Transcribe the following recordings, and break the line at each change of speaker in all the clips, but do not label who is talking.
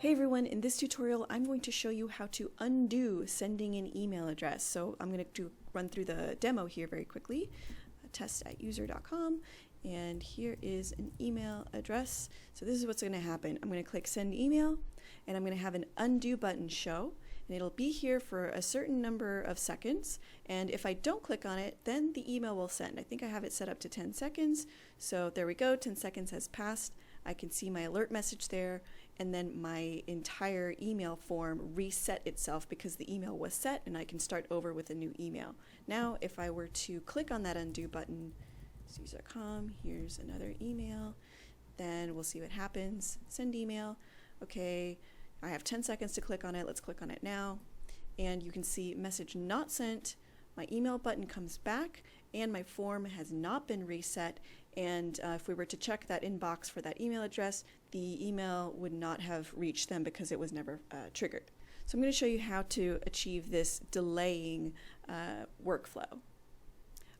Hey everyone, in this tutorial I'm going to show you how to undo sending an email address. So I'm going to run through the demo here very quickly, test@user.com, and here is an email address. So this is what's going to happen. I'm going to click send email and I'm going to have an undo button show, and it'll be here for a certain number of seconds, and if I don't click on it then the email will send. I think I have it set up to 10 seconds, so there we go, 10 seconds has passed. I can see my alert message there, and then my entire email form reset itself because the email was set, and I can start over with a new email. Now if I were to click on that undo button, user.com, here's another email, then we'll see what happens. Send email. Okay, I have 10 seconds to click on it. Let's click on it now, and you can see message not sent. My email button comes back and my form has not been reset, and if we were to check that inbox for that email address, the email would not have reached them because it was never triggered. So I'm going to show you how to achieve this delaying workflow.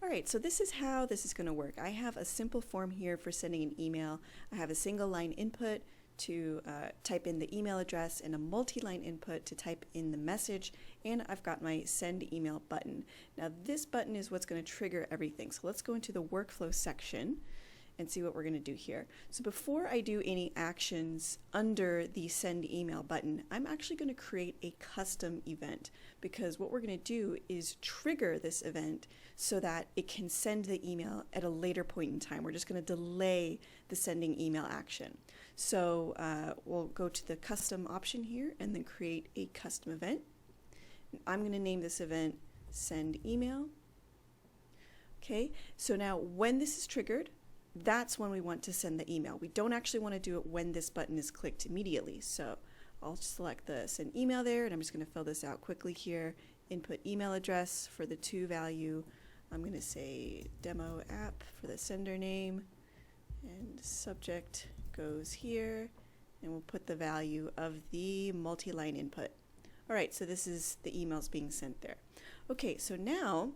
Alright, so this is how this is going to work. I have a simple form here for sending an email. I have a single line input to type in the email address and a multi-line input to type in the message, and I've got my send email button. Now this button is what's going to trigger everything. So let's go into the workflow section and see what we're going to do here. So before I do any actions under the send email button, I'm actually going to create a custom event, because what we're going to do is trigger this event so that it can send the email at a later point in time. We're just going to delay the sending email action. So we'll go to the custom option here and then create a custom event. I'm going to name this event send email. Okay, so now when this is triggered, that's when we want to send the email. We don't actually want to do it when this button is clicked immediately. So I'll select the send email there, and I'm just going to fill this out quickly here. Input email address for the to value. I'm going to say demo app for the sender name, and subject goes here, and we'll put the value of the multi-line input. Alright, so this is the emails being sent there. Okay, so now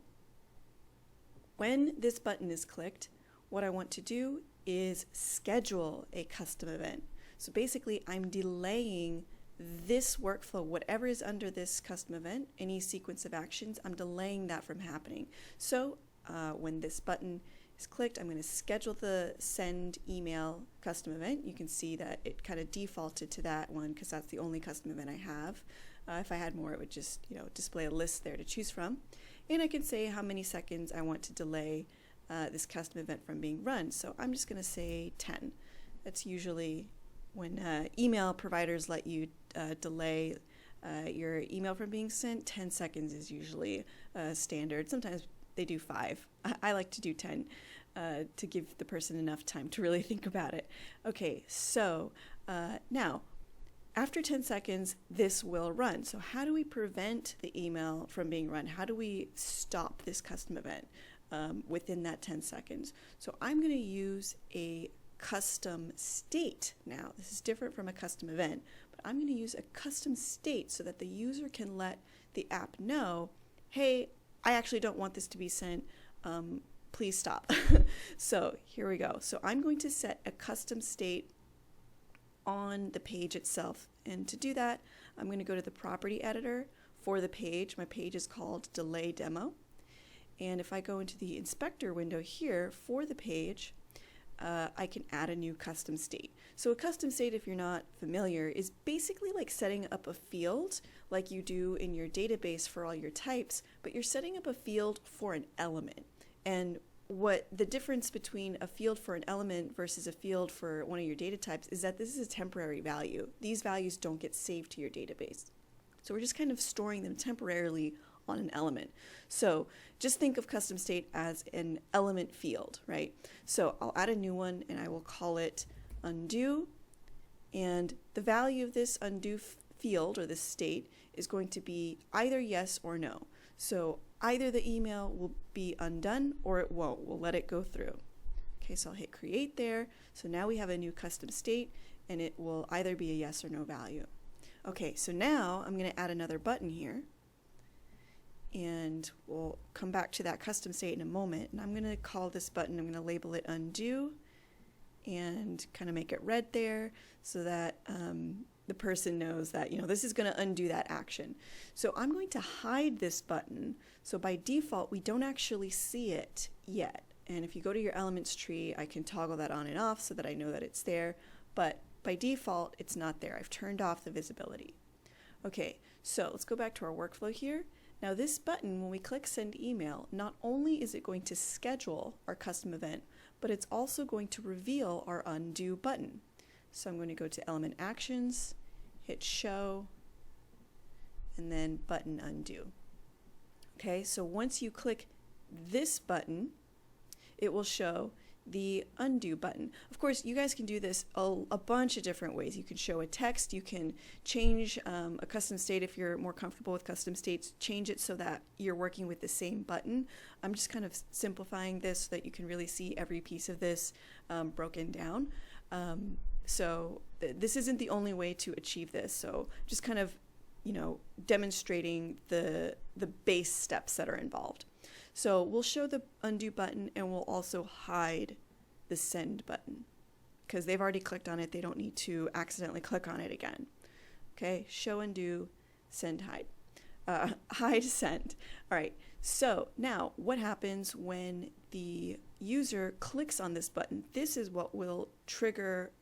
when this button is clicked, what I want to do is schedule a custom event. So basically I'm delaying this workflow, whatever is under this custom event, any sequence of actions, I'm delaying that from happening. So when this button is clicked, I'm going to schedule the send email custom event. You can see that it kind of defaulted to that one because that's the only custom event I have. If I had more, it would just display a list there to choose from. And I can say how many seconds I want to delay this custom event from being run. So I'm just going to say 10. That's usually when email providers let you delay your email from being sent. 10 seconds is usually standard. Sometimes they do 5. I like to do 10 to give the person enough time to really think about it. Okay, so now after 10 seconds this will run. So how do we prevent the email from being run? How do we stop this custom event within that 10 seconds? So I'm going to use a custom state now. This is different from a custom event, but I'm going to use a custom state so that the user can let the app know, hey, I actually don't want this to be sent, please stop. So here we go. So I'm going to set a custom state on the page itself, and to do that I'm going to go to the property editor for the page. My page is called delay demo, and if I go into the inspector window here for the page, I can add a new custom state. So a custom state, if you're not familiar, is basically like setting up a field like you do in your database for all your types, but you're setting up a field for an element. And what the difference between a field for an element versus a field for one of your data types is that this is a temporary value. These values don't get saved to your database. So we're just kind of storing them temporarily on an element. So just think of custom state as an element field, right? So I'll add a new one and I will call it undo, and the value of this undo field or this state is going to be either yes or no. So either the email will be undone or it won't. We'll let it go through. Okay, so I'll hit create there. So now we have a new custom state, and it will either be a yes or no value. Okay, so now I'm going to add another button here, and we'll come back to that custom state in a moment. And I'm going to call this button, I'm going to label it undo, and kind of make it red there so that the person knows that, this is going to undo that action. So I'm going to hide this button. So by default, we don't actually see it yet. And if you go to your elements tree, I can toggle that on and off so that I know that it's there. But by default, it's not there. I've turned off the visibility. Okay, so let's go back to our workflow here. Now this button, when we click send email, not only is it going to schedule our custom event, but it's also going to reveal our undo button. So I'm going to go to element actions, hit show, and then button undo. Okay, so once you click this button, it will show the undo button. Of course, you guys can do this a bunch of different ways. You can show a text, you can change a custom state if you're more comfortable with custom states, change it so that you're working with the same button. I'm just kind of simplifying this so that you can really see every piece of this broken down. So this isn't the only way to achieve this. So just kind of, demonstrating the base steps that are involved. So we'll show the undo button and we'll also hide the send button because they've already clicked on it. They don't need to accidentally click on it again. Okay, show undo, send hide. Hide send. All right, so now what happens when the user clicks on this button? This is what will trigger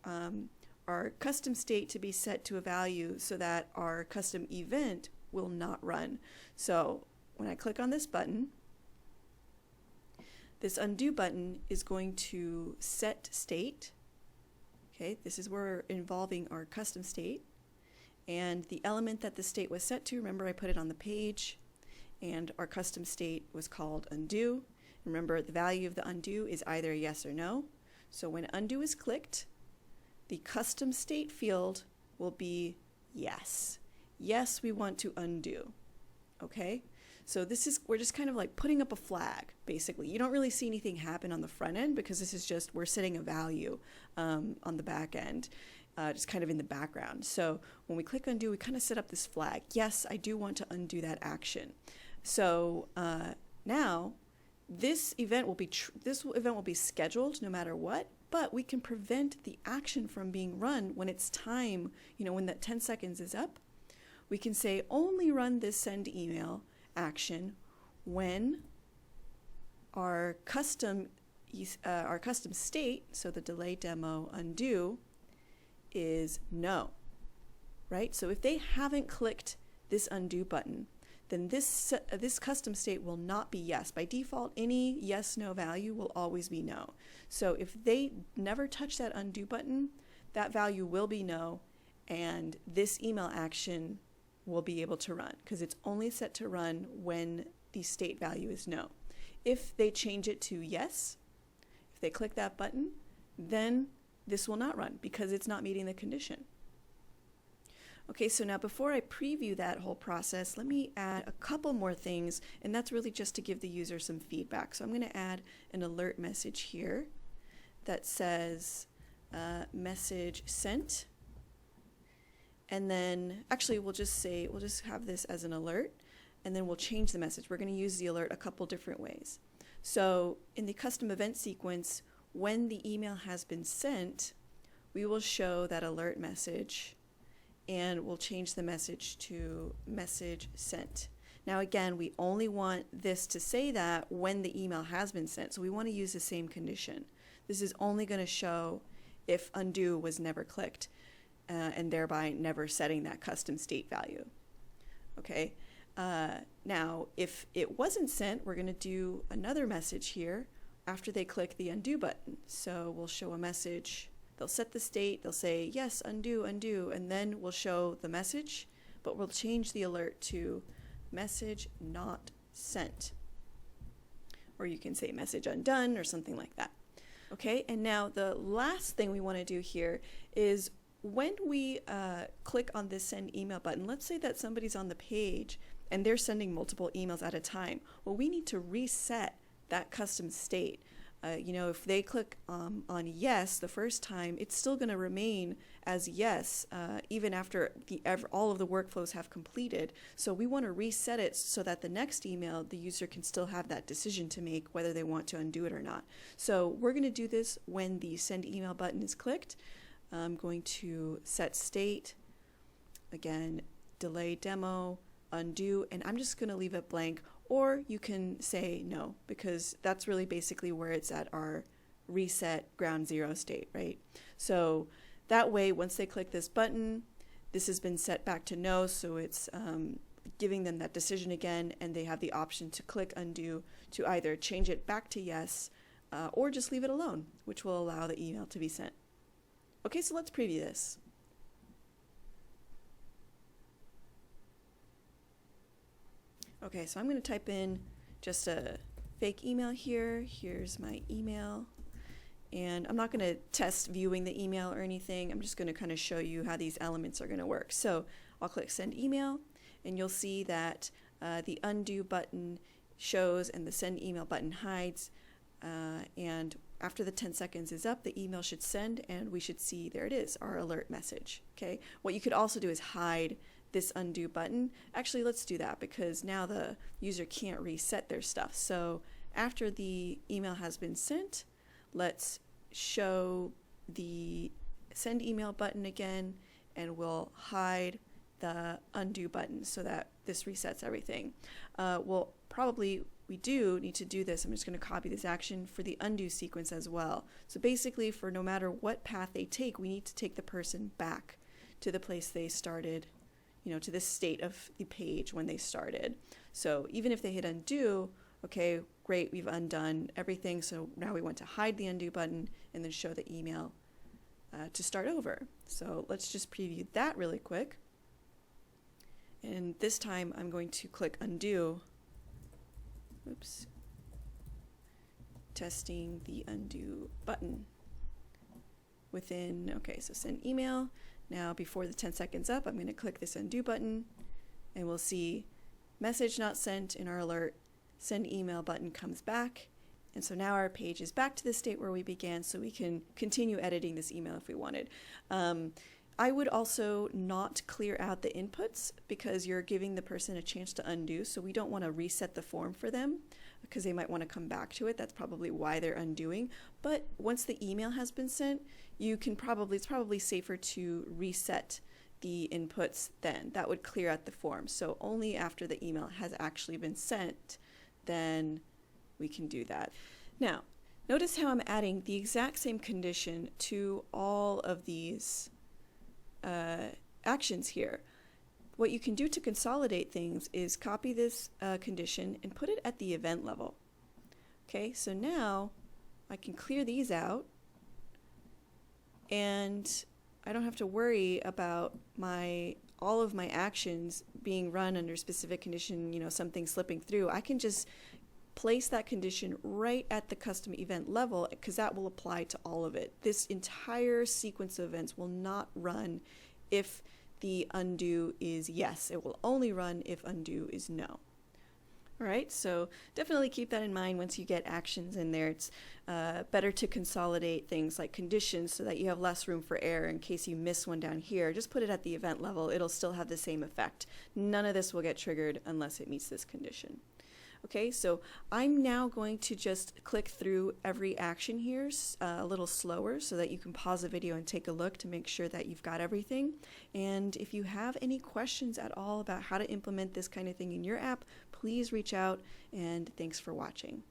our custom state to be set to a value so that our custom event will not run. So when I click on this button, this undo button is going to set state. Okay, this is where we're involving our custom state. And the element that the state was set to, remember I put it on the page, and our custom state was called undo. Remember, the value of the undo is either yes or no. So when undo is clicked, the custom state field will be yes. Yes, we want to undo. Okay? So we're just kind of like putting up a flag, basically. You don't really see anything happen on the front end because this is just, we're setting a value on the back end, just kind of in the background. So when we click undo, we kind of set up this flag. Yes, I do want to undo that action. So now this event will be scheduled no matter what, but we can prevent the action from being run when it's time, when that 10 seconds is up. We can say only run this send email action when our custom state, so the delay demo undo, is no, right? So if they haven't clicked this undo button, then this custom state will not be yes. By default, any yes, no value will always be no. So if they never touch that undo button, that value will be no, and this email action will be able to run because it's only set to run when the state value is no. If they change it to yes, if they click that button, then this will not run because it's not meeting the condition. Okay, so now before I preview that whole process, let me add a couple more things, and that's really just to give the user some feedback. So I'm going to add an alert message here that says message sent. And then actually we'll just have this as an alert, and then we'll change the message. We're going to use the alert a couple different ways. So in the custom event sequence, when the email has been sent, we will show that alert message, and we'll change the message to message sent. Now again, we only want this to say that when the email has been sent, so we want to use the same condition. This is only going to show if undo was never clicked. And thereby never setting that custom state value. Okay, now if it wasn't sent, we're going to do another message here after they click the undo button. So we'll show a message, they'll set the state, they'll say yes, undo, undo, and then we'll show the message, but we'll change the alert to message not sent. Or you can say message undone or something like that. Okay, and now the last thing we want to do here is when we click on this send email button, let's say that somebody's on the page and they're sending multiple emails at a time. Well, we need to reset that custom state. If they click on yes the first time, it's still going to remain as yes even after all of the workflows have completed. So we want to reset it so that the next email, the user can still have that decision to make whether they want to undo it or not. So we're going to do this when the send email button is clicked. I'm going to set state again, delay demo, undo, and I'm just going to leave it blank, or you can say no, because that's really basically where it's at our reset ground zero state, right? So that way, once they click this button, this has been set back to no, so it's giving them that decision again, and they have the option to click undo to either change it back to yes, or just leave it alone, which will allow the email to be sent. Okay, so let's preview this. Okay, so I'm going to type in just a fake email here. Here's my email. And I'm not going to test viewing the email or anything. I'm just going to kind of show you how these elements are going to work. So I'll click send email, and you'll see that the undo button shows and the send email button hides. And after the 10 seconds is up, the email should send, and we should see, there it is, our alert message. Okay. What you could also do is hide this undo button. Actually, let's do that, because now the user can't reset their stuff. So after the email has been sent, let's show the send email button again, and we'll hide the undo button so that this resets everything. Well, probably we do need to do this. I'm just going to copy this action for the undo sequence as well. So basically, for no matter what path they take, we need to take the person back to the place they started, to this state of the page when they started. So even if they hit undo, okay, great, we've undone everything. So now we want to hide the undo button and then show the email to start over. So let's just preview that really quick. And this time I'm going to click undo. Oops. Testing the undo button. Okay, so send email. Now before the 10 seconds up, I'm going to click this undo button, and we'll see message not sent in our alert. Send email button comes back. And so now our page is back to the state where we began, so we can continue editing this email if we wanted. I would also not clear out the inputs, because you're giving the person a chance to undo. So we don't want to reset the form for them, because they might want to come back to it. That's probably why they're undoing. But once the email has been sent, it's probably safer to reset the inputs then. That would clear out the form. So only after the email has actually been sent, then we can do that. Now, notice how I'm adding the exact same condition to all of these actions here. What you can do to consolidate things is copy this condition and put it at the event level. Okay, so now I can clear these out, and I don't have to worry about all of my actions being run under specific condition, something slipping through. I can just place that condition right at the custom event level, because that will apply to all of it. This entire sequence of events will not run if the undo is yes. It will only run if undo is no. All right, so definitely keep that in mind once you get actions in there. It's better to consolidate things like conditions so that you have less room for error in case you miss one down here. Just put it at the event level. It'll still have the same effect. None of this will get triggered unless it meets this condition. Okay, so I'm now going to just click through every action here a little slower so that you can pause the video and take a look to make sure that you've got everything. And if you have any questions at all about how to implement this kind of thing in your app, please reach out, and thanks for watching.